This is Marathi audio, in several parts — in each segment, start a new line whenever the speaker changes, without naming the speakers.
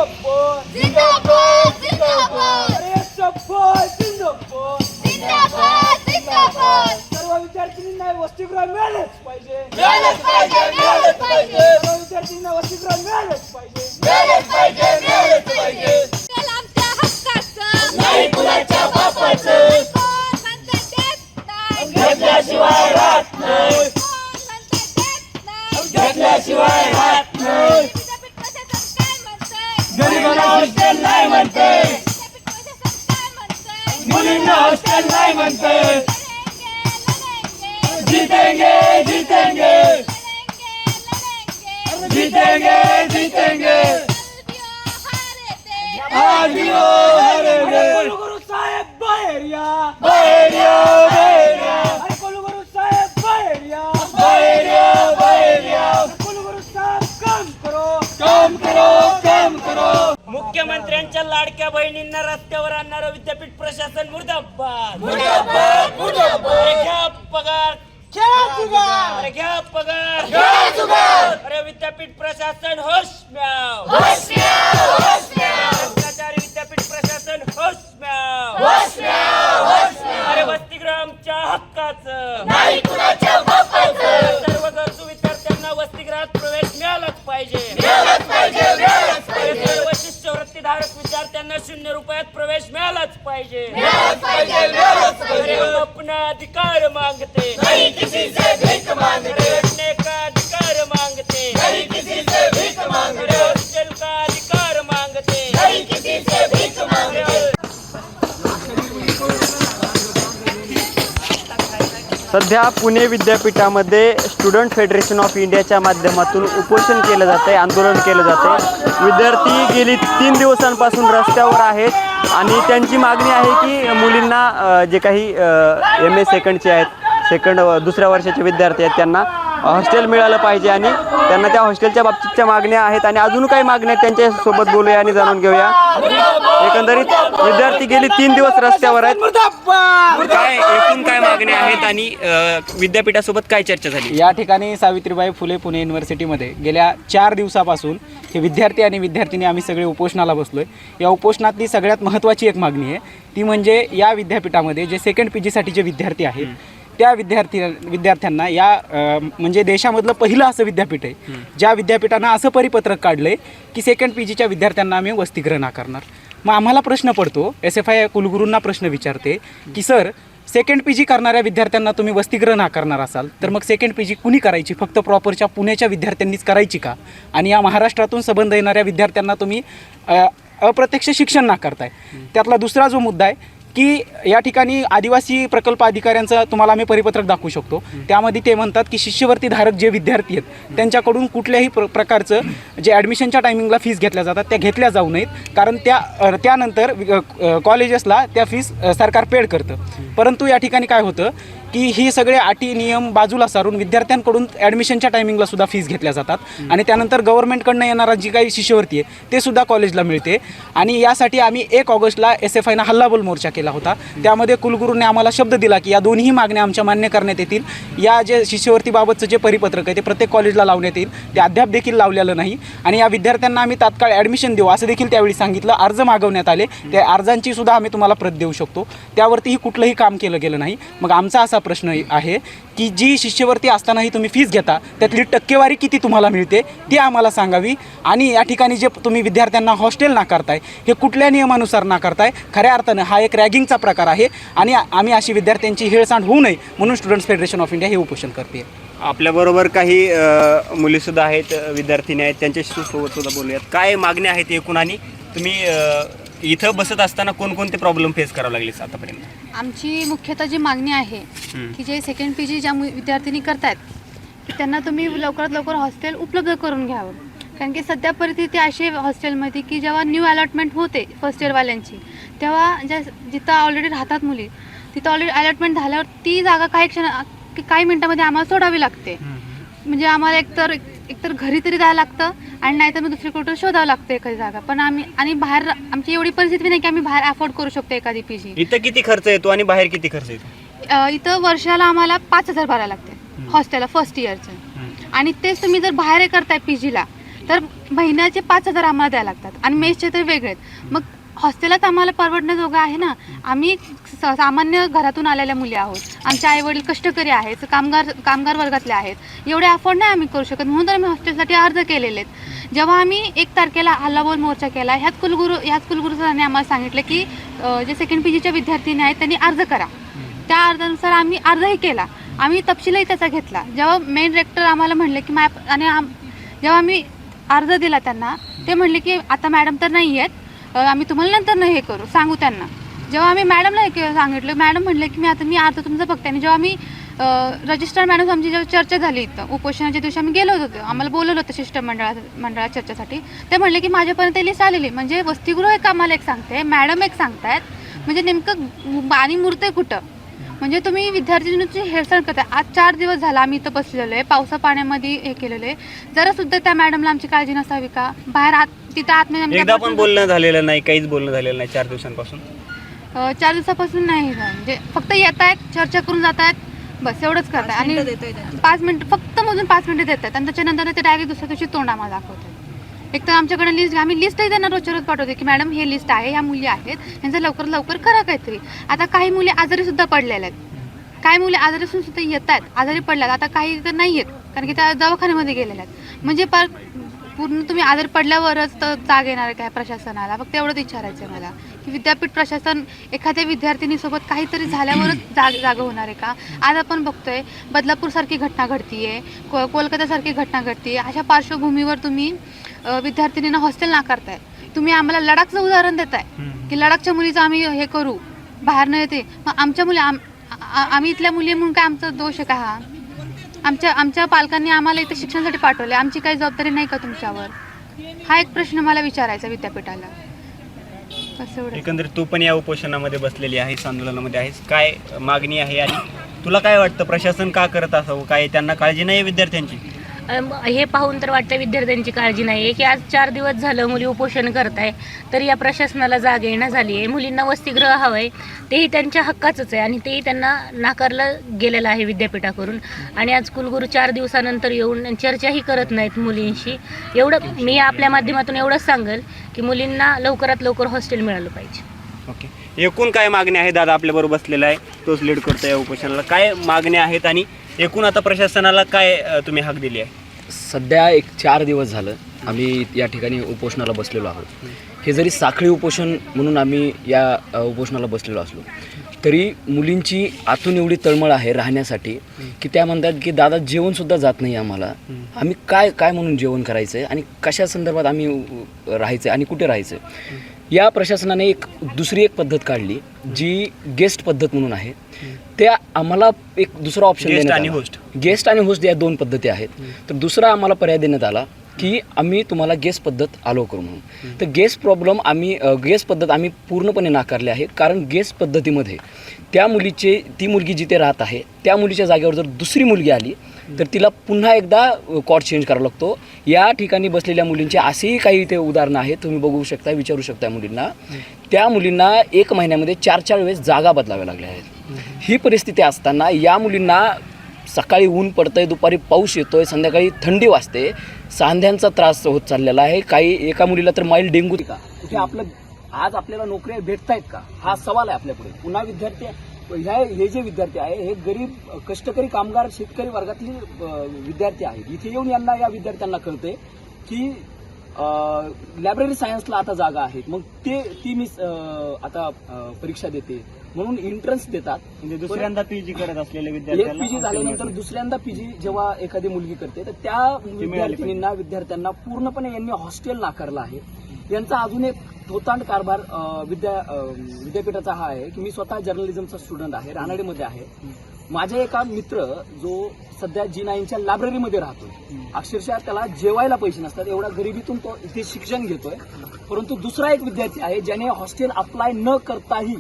जिंदाबाद
जिंदाबाद जिंदाबाद
अरे जिंदाबाद
जिंदाबाद जिंदाबाद
सर्व विद्यार्थ्यांना वसतिगृह मिळालंच पाहिजे
मिळालंच पाहिजे मिळालंच पाहिजे
सर्व विद्यार्थ्यांना वसतिगृह मिळालंच पाहिजे
मिळालंच पाहिजे मिळालंच पाहिजे आमच्या हक्काचं
नाही कुणाच्या बापाचं
कोण म्हणतं देत नाही
घेतल्याशिवाय राहत नाही
कोण म्हणतं देत नाही
घेतल्याशिवाय राहत नाही
विद्यापीठ प्रशासन काय म्हणतंय
गरीबाला हॉस्टेल नाही म्हणते
विद्यापीठ प्रशासन काय म्हणतंय
मुलींना हॉस्टेल नाही म्हणते
लढेंगे लढेंगे
जीतेंगे जीतेंगे
लढेंगे लढेंगे
जीतेंगे जीतेंगे
आज
आज
भी हारेंगे
हो हारेंगे
कुलगुरू साहेब बाहेर या
बाहेर या बाहेर या
अरे कुलगुरू साहेब बाहेर या
बाहेर या बाहेर या
कुलगुरू साहेब काम करो
काम करो काम करो
मुख्यमंत्र्यांच्या लाडक्या बहिणींना रस्त्यावर आणणारं विद्यापीठ प्रशासन मुर्दाबाद
मुर्दाबाद मुर्दाबाद
अरे घ्या पगार अरे घ्या पगार अरे विद्यापीठ प्रशासन होश म्याव भ्रष्टाचारी विद्यापीठ प्रशासन होश म्याव अरे वसतिगृह आमच्या हक्काचं
नाही कुणाच्या बापाचं
सर्व गरजू विद्यार्थ्यांना वसतिगृहात प्रवेश मिळालाच पाहिजे
मिळालंच पाहिजे मिळालंच पाहिजे
सर्व शिष्यवृत्तीधारक विद्यार्थ्यांना 0 रुपयात प्रवेश मिळालाच पाहिजे
मिळालंच पाहिजे मिळालंच
अरे
पाहिजे
हम अपना अधिकार मांगते
नहीं किसी से भीख मांगते
लड़ने का अधिकार मांगते
नहीं किसी से भीख मांगते
अरे हॉस्टल का अधिकार मांगते
नहीं किसी से भीख मांगते
सध्या पुणे विद्यापीठामध्ये स्टुडंट फेडरेशन ऑफ इंडियाच्या माध्यमातून उपोषण केलं जातं आहे, आंदोलन केलं जातं आहे. विद्यार्थी गेली 3 दिवसांपासून रस्त्यावर आहेत आणि त्यांची मागणी आहे की मुलींना जे काही MA सेकंडचे आहेत, दुसऱ्या वर्षाचे विद्यार्थी आहेत त्यांना हॉस्टेल मिळालं पाहिजे आणि त्यांना त्या हॉस्टेलच्या बाबतीतच्या मागण्या आहेत आणि अजून काही मागण्या आहेत त्यांच्यासोबत बोलूया आणि जाणून घेऊया. एकंदरीत विद्यार्थी गेली 3 दिवस रस्त्यावर आहेत. काय एकूण काय मागण्या आहेत आणि विद्यापीठासोबत काय चर्चा झाली?
या ठिकाणी सावित्रीबाई फुले पुणे युनिव्हर्सिटीमध्ये गेल्या 4 दिवसापासून हे विद्यार्थी आणि विद्यार्थिनी आम्ही सगळे उपोषणाला बसलो आहे. या उपोषणातली सगळ्यात महत्त्वाची एक मागणी आहे ती म्हणजे या विद्यापीठामध्ये जे सेकंड PG साठीचे विद्यार्थी आहेत त्या विद्यार्थ्यांना या म्हणजे देशामधलं पहिलं असं विद्यापीठ आहे ज्या विद्यापीठानं असं परिपत्रक काढलं आहे की सेकंड PGच्या विद्यार्थ्यांना आम्ही वसतिगृह नाकारणार. मग आम्हाला प्रश्न पडतो, SFI कुलगुरूंना प्रश्न विचारते की सर सेकंड PG करणाऱ्या विद्यार्थ्यांना तुम्ही वसतिगृह नाकारणार असाल तर मग सेकंड PG कुणी करायची? फक्त प्रॉपरच्या पुण्याच्या विद्यार्थ्यांनीच करायची का? आणि या महाराष्ट्रातून संबंध येणाऱ्या विद्यार्थ्यांना तुम्ही अप्रत्यक्ष शिक्षण नाकारताय. त्यातला दुसरा जो मुद्दा आहे की या ठिकाणी आदिवासी प्रकल्प अधिकाऱ्यांचं तुम्हाला आम्ही परिपत्रक दाखवू शकतो. त्यामध्ये ते म्हणतात की शिष्यवृत्तीधारक जे विद्यार्थी आहेत त्यांच्याकडून कुठल्याही प्रकारचं जे ॲडमिशनच्या टायमिंगला फीस घेतल्या जातात त्या घेतल्या जाऊ नयेत, कारण त्यानंतर कॉलेजेसला त्या फीस सरकार पेड करतं. परंतु या ठिकाणी काय होतं की ही सगळे अटी नियम बाजूला सारून विद्यार्थ्यांकडून ॲडमिशनच्या टायमिंगला सुद्धा फीस घेतल्या जातात आणि त्यानंतर गव्हर्नमेंटकडनं येणारा जी काही शिष्यवृत्ती आहे ते सुद्धा कॉलेजला मिळते. आणि यासाठी आम्ही 1 ऑगस्टला SFIनं हल्लाबोल मोर्चा केला होता. त्यामध्ये कुलगुरूंनी आम्हाला शब्द दिला की या दोन्ही मागण्या आमच्या मान्य करण्यात येतील. या जे शिष्यवृत्तीबाबतचं जे परिपत्रक आहे ते प्रत्येक कॉलेजला लावण्यात येईल. ते अद्याप देखील लावलेलं नाही आणि या विद्यार्थ्यांना आम्ही तात्काळ ॲडमिशन देऊ असं देखील त्यावेळी सांगितलं. अर्ज मागवण्यात आले, त्या अर्जांची सुद्धा आम्ही तुम्हाला प्रत देऊ शकतो. त्यावरतीही कुठलंही काम केलं गेलं नाही. मग आमचा असा प्रश्न आहे की जी शिष्यवृत्ती असतानाही तुम्ही फीस घेता त्यातली टक्केवारी किती तुम्हाला मिळते ती आम्हाला सांगावी. आणि या ठिकाणी जे तुम्ही विद्यार्थ्यांना हॉस्टेल नाकारताय हे कुठल्या नियमानुसार नाकारताय? खऱ्या अर्थानं हा एक रॅगिंगचा प्रकार आहे आणि आम्ही अशी विद्यार्थ्यांची हेळसांड होऊ नये म्हणून स्टुडंट्स फेडरेशन ऑफ इंडिया हे उपोषण करते.
आपल्याबरोबर काही मुलीसुद्धा आहेत, विद्यार्थिनी आहेत, त्यांच्याशी सोबत सुद्धा बोलूयात. काय मागण्या आहेत एकूण आणि तुम्ही इथं बसत असताना कोणकोणते प्रॉब्लेम फेस करावे लागले आतापर्यंत?
आमची मुख्यतः जी मागणी आहे की जे सेकंड PG ज्या विद्यार्थिनी करतायत की त्यांना तुम्ही लवकरात लवकर हॉस्टेल उपलब्ध करून घ्यावं. कारण की सध्या परिस्थिती अशी आहे हॉस्टेलमध्ये की जेव्हा न्यू अलॉटमेंट होते फर्स्ट इयरवाल्यांची तेव्हा जिथं ऑलरेडी राहतात मुली तिथं ऑलरेडी अलॉटमेंट झाल्यावर ती जागा काही मिनिटामध्ये आम्हाला सोडावी लागते. म्हणजे आम्हाला एकतर घरी तरी जायला लागतं आणि नाहीतर मग दुसरी कुठं शोधावं लागतं एखादी जागा. पण आम्ही बाहेर आमची एवढी परिस्थिती नाही की आम्ही बाहेर अफोर्ड करू शकतो एखादी PG.
इथं किती खर्च येतो आणि बाहेर किती खर्च येतो?
इथं वर्षाला आम्हाला 5,000 भरायला लागते हॉस्टेलला फर्स्ट इयरचं. आणि तेच तुम्ही जर बाहेर करताय PGला तर महिन्याचे 5,000 आम्हाला द्यायला लागतात आणि मेसचे तर वेगळेच. मग हॉस्टेलात आम्हाला परवडण्याजोगं आहे ना. आम्ही सामान्य घरातून आलेल्या मुली आहोत, आमचे आईवडील कष्टकरी आहेत, कामगार वर्गातले आहेत, एवढे अफोर्ड नाही आम्ही करू शकत. म्हणून तर आम्ही हॉस्टेलसाठी अर्ज केलेले आहेत. जेव्हा आम्ही 1 तारखेला हल्लाबोल मोर्चा केला, ह्याच कुलगुरू सरांनी आम्हाला सांगितलं की जे सेकंड PGच्या विद्यार्थिनी आहेत त्यांनी अर्ज करा. त्या अर्जानुसार आम्ही अर्जही केला, आम्ही तपशीलही त्याचा घेतला. जेव्हा मेन रेक्टर आम्हाला म्हणले की जेव्हा आम्ही अर्ज दिला त्यांना, ते म्हणले की आता मॅडम तर नाही आहेत, आम्ही तुम्हाला नंतर नाही हे करू सांगू त्यांना. जेव्हा आम्ही मॅडमला हे सांगितलं, मॅडम म्हणले की मी आता तुमचं बघते. आणि जेव्हा आम्ही रजिस्ट्रार मॅडम आमची जेव्हा चर्चा झाली इथं उपोषणाच्या दिवशी आम्ही गेलो होतो, आम्हाला बोलवलं होतं शिष्टमंडळात चर्चेसाठी. ते म्हणले की माझ्यापर्यंत लिस्ट आलेली. म्हणजे वसतिगृह एक आम्हाला एक सांगते, मॅडम एक सांगतायत, म्हणजे नेमकं आणि मूर्त कुठं? म्हणजे तुम्ही विद्यार्थ्यांची हेळसांड करताय. आज 4 दिवस झाला आम्ही इथं बसलेलो आहे, पावसा पाण्यामध्ये हे केलेलं आहे. जरा सुद्धा त्या मॅडमला आमची काळजी नसावी का? बाहेर तिथं आतमध्ये
एकदा पण बोलणं झालेलं नाही, काहीच बोलणं झालेलं नाही 4 दिवसांपासून.
4 दिवसापासून नाही, म्हणजे फक्त येत आहेत, चर्चा करून जात आहेत, बस एवढंच करताय. आणि 5 मिनिटं फक्त मोजून 5 मिनिटं देत आहेत आणि त्याच्यानंतर ते डायरेक्ट दुसऱ्या दिवशी तोंड आम्हाला दाखवतात. एक तर आमच्याकडे लिस्ट, आम्ही लिस्टही त्यांना रोजच्या रोज पाठवते की मॅडम हे लिस्ट आहे, ह्या मुली आहेत, यांचं लवकर करा काहीतरी. आता काही मुली आजारी सुद्धा पडलेल्या आहेत, काही मुली आजारी असून सुद्धा येत आहेत, आजारी पडल्यात. आता काही तर नाही येत कारण की त्या दवाखान्यामध्ये गेलेल्या आहेत. म्हणजे पूर्ण तुम्ही आजारी पडल्यावरच तर जाग येणार आहे काय प्रशासनाला? फक्त एवढंच विचारायचं आहे मला की विद्यापीठ प्रशासन एखाद्या विद्यार्थिनीसोबत काहीतरी झाल्यावरच जागं होणार आहे का? आज आपण बघतोय बदलापूरसारखी घटना घडतीये, कोलकातासारखी घटना घडतीये. अशा पार्श्वभूमीवर तुम्ही विद्यार्थिनींना हॉस्टेल नाकारताय. तुम्ही आम्हाला लडाखचं उदाहरण देताय की लडाखच्या मुलीचं आम्ही हे करू, बाहेर न येते. मग आमच्या मुली आम्ही इथल्या मुली म्हणून काय आमचा दोष आहे का हा? आमच्या पालकांनी आम्हाला इथं शिक्षणासाठी पाठवले, आमची काही जबाबदारी नाही का तुमच्यावर? हा एक प्रश्न मला विचारायचा विद्यापीठाला. असं एवढं.
एकंदरीत तू पण या उपोषणामध्ये बसलेली आहेस, आंदोलनामध्ये आहेस, काय मागणी आहे आणि तुला काय वाटतं प्रशासन का करत असावं? काय त्यांना काळजी नाही विद्यार्थ्यांची?
हे पाहून तर वाटतं विद्यार्थ्यांची काळजी नाही आहे की आज 4 दिवस झालं मुली उपोषण करत आहे, तरी या प्रशासनाला जाग येणं झाली आहे. मुलींना वसतिगृह हवं आहे, तेही त्यांच्या हक्काचंच आहे आणि तेही त्यांना नाकारलं गेलेलं आहे विद्यापीठाकडून. आणि आज कुलगुरू 4 दिवसानंतर येऊन चर्चाही करत नाहीत मुलींशी. एवढं मी आपल्या माध्यमातून एवढंच सांगेल की मुलींना लवकरात लवकर हॉस्टेल मिळालं पाहिजे.
ओके, एकूण काय मागणी आहे? दादा आपल्याबरोबर बसलेला आहे, तोच लीड करतो या उपोषणाला. काय मागण्या आहेत आणि एकूण आता प्रशासनाला काय तुम्ही हाक दिली आहे?
सध्या 4 दिवस झालं आम्ही या ठिकाणी उपोषणाला बसलेलो आहोत. हे जरी साखळी उपोषण म्हणून आम्ही या उपोषणाला बसलेलो असलो तरी मुलींची आतून एवढी तळमळ आहे राहण्यासाठी की त्या म्हणतात की दादा जेवणसुद्धा जात नाही आम्हाला, आम्ही काय म्हणून जेवण करायचं आहे आणि कशा संदर्भात आम्ही राहायचं आहे आणि कुठे राहायचं आहे. या प्रशासनाने दुसरी एक पद्धत काढली जी गेस्ट पद्धत म्हणून आहे. त्या आम्हाला एक दुसरा ऑप्शन देण्यात आला. गेस्ट आणि होस्ट या 2 पद्धती आहेत. तर दुसरा आम्हाला पर्याय देण्यात आला की आम्ही तुम्हाला गेस्ट पद्धत अलो करू म्हणून. तर गेस्ट पद्धत आम्ही पूर्णपणे नाकारली आहे. कारण गेस्ट पद्धतीमध्ये ती मुलगी जिथे राहत आहे त्या मुलीच्या जागेवर जर दुसरी मुलगी आली तर तिला पुन्हा एकदा कॉट चेंज करावा लागतो. या ठिकाणी बसलेल्या मुलींचे असेही काही ते उदाहरणं आहेत, तुम्ही बघू शकता, विचारू शकता मुलींना. त्या मुलींना 1 महिन्यामध्ये 4 वेळेस जागा बदलाव्या लागल्या आहेत. ही परिस्थिती असताना या मुलींना सकाळी ऊन पडतंय, दुपारी पाऊस येतोय, संध्याकाळी थंडी वाजते, सांध्यांचा त्रास होत चाललेला आहे. एका मुलीला तर माईल डेंग्यू का कुठे आज आपल्याला नोकऱ्या भेटतायत का हा सवाल आहे आपल्यापुढे. पुन्हा हे जे विद्यार्थी आहे हे गरीब कष्टकरी कामगार शेतकरी वर्गातले विद्यार्थी आहेत. इथे येऊन या विद्यार्थ्यांना कळते की लायब्ररी सायन्सला आता जागा आहेत, मग ती मी आता परीक्षा देते म्हणून एंट्रन्स देतात.
म्हणजे दुसऱ्यांदा PG करत असलेले विद्यार्थी,
PG झाल्यानंतर दुसऱ्यांदा PG जेव्हा एखादी मुलगी करते तर त्या विद्यार्थ्यांना पूर्णपणे यांनी हॉस्टेल नाकारलं आहे. यांचा अजून एक थोतांड कारभार विद्यापीठाचा हा आहे की मी स्वतः जर्नलिझमचा स्टुडंट आहे, रानडेमध्ये आहे. माझा एका मित्र जो सध्या G9च्या लायब्ररीमध्ये राहतोय, अक्षरशः त्याला जेवायला पैसे नसतात, एवढा गरिबीतून तो इथे शिक्षण घेतोय. परंतु दुसरा एक विद्यार्थी आहे ज्याने हॉस्टेल अप्लाय न करताही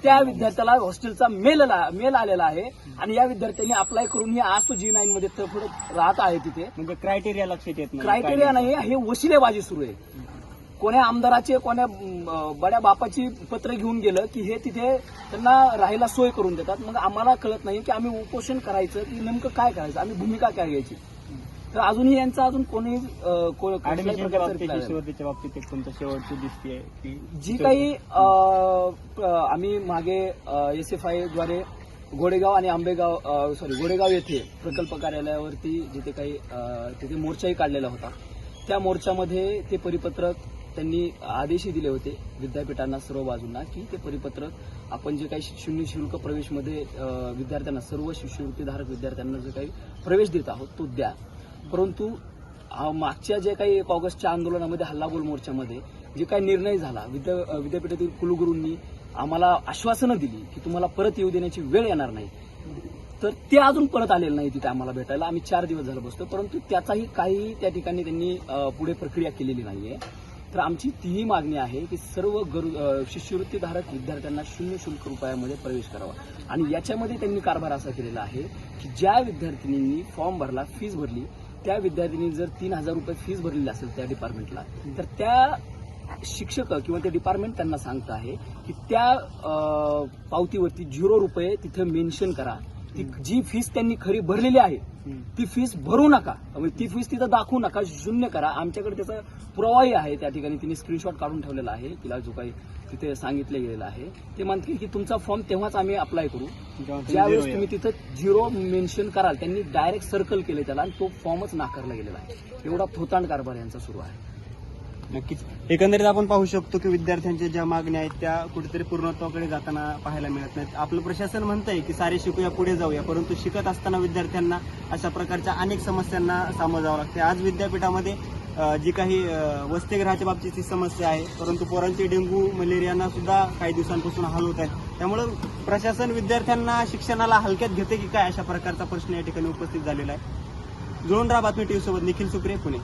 त्या विद्यार्थ्याला हॉस्टेलचा मेल आलेला आहे आणि या विद्यार्थ्यांनी अप्लाय करून आज तो G9 मध्ये तडफडत राहत आहे तिथे.
म्हणजे क्रायटेरिया लक्षात येत नाही.
क्रायटेरिया नाही, हे वशिलेबाजी सुरू आहे. कोण्या आमदाराचे कोण्या बड्या बापाची पत्र घेऊन गेलं की हे तिथे त्यांना राहायला सोय करून देतात. मग आम्हाला कळत नाही की आम्ही उपोषण करायचं की नेमकं काय करायचं, आम्ही भूमिका काय घ्यायची.
तर अजूनही यांचा अजून कोणी कुठल्याही प्रकारचा reply आलेला नाही.
शिष्यवृत्तीच्या बाबतीत एक तुमचं शेवटची दिसते
जी काही आम्ही मागे SFI द्वारे गोडेगाव आणि गोडेगाव येथे प्रकल्प कार्यालयावरती जिथे काही तिथे मोर्चाही काढलेला होता. त्या मोर्चामध्ये ते परिपत्रक त्यांनी आदेशही दिले होते विद्यापीठांना सर्व बाजूंना की ते परिपत्रक आपण जे काही शून्य शुल्क प्रवेशमध्ये विद्यार्थ्यांना सर्व शिष्यवृत्तीधारक विद्यार्थ्यांना जे काही प्रवेश देत आहोत तो द्या. परंतु मागच्या जे काही 1 ऑगस्टच्या आंदोलनामध्ये हल्लाबोल मोर्चामध्ये जे काही निर्णय झाला विद्यापीठातील कुलगुरूंनी आम्हाला आश्वासनं दिली की तुम्हाला परत येऊ देण्याची वेळ येणार नाही, तर ते अजून परत आलेलं नाही तिथे आम्हाला भेटायला. आम्ही 4 दिवस झालं बसतो, परंतु त्याचाही काही त्या ठिकाणी त्यांनी पुढे प्रक्रिया केलेली नाहीये. तर आमची तीही मागणी आहे की सर्व शिष्यवृत्तीधारक विद्यार्थ्यांना शून्य शुल्क रुपयामध्ये प्रवेश करावा. आणि याच्यामध्ये त्यांनी कारभार असा केलेला आहे की ज्या विद्यार्थिनींनी फॉर्म भरला, फीस भरली, त्या विद्यार्थिनी जर 3,000 रुपये फीस भरलेली असेल त्या डिपार्टमेंटला, तर त्या शिक्षक किंवा ते डिपार्टमेंट त्यांना सांगतं आहे की त्या पावतीवरती 0 रुपये तिथे मेन्शन करा. ती जी फीस त्यांनी खरी भरलेली आहे ती फीस भरू नका, ती फीस तिथं दाखवू नका, शून्य करा. आमच्याकडे त्याचा पुरावाही आहे. त्या ठिकाणी तिने स्क्रीनशॉट काढून ठेवलेला आहे. तिला जो काही तिथे सांगितलं गेलेलं आहे ते म्हणते की तुमचा फॉर्म तेव्हाच आम्ही अप्लाय करू ज्यावेळेस तुम्ही तिथं 0 मेन्शन कराल. त्यांनी डायरेक्ट सर्कल केले त्याला आणि तो फॉर्मच नाकारला गेलेला आहे. एवढा थोतांड कारभार यांचा सुरू आहे.
नक्कीच एकंदरीत आपण पाहू शकतो की विद्यार्थ्यांच्या ज्या मागण्या आहेत त्या कुठेतरी पूर्णत्वाकडे जाताना पाहायला मिळत नाहीत. आपलं प्रशासन म्हणतंय की सारे शिकूया पुढे जाऊया, परंतु शिकत असताना विद्यार्थ्यांना अशा प्रकारच्या अनेक समस्यांना सामोरं जावं लागते. आज विद्यापीठामध्ये जी काही वसतिगृहाच्या बाबतीची समस्या आहे, परंतु पोरांची डेंग्यू मलेरियाना सुद्धा काही दिवसांपासून हाल होत आहेत. त्यामुळे प्रशासन विद्यार्थ्यांना शिक्षणाला हलक्यात घेते की काय, अशा प्रकारचा प्रश्न या ठिकाणी उपस्थित झालेला आहे. जोडून राहा बातमी टीव्ही सोबत. निखिल सुप्रे, पुणे.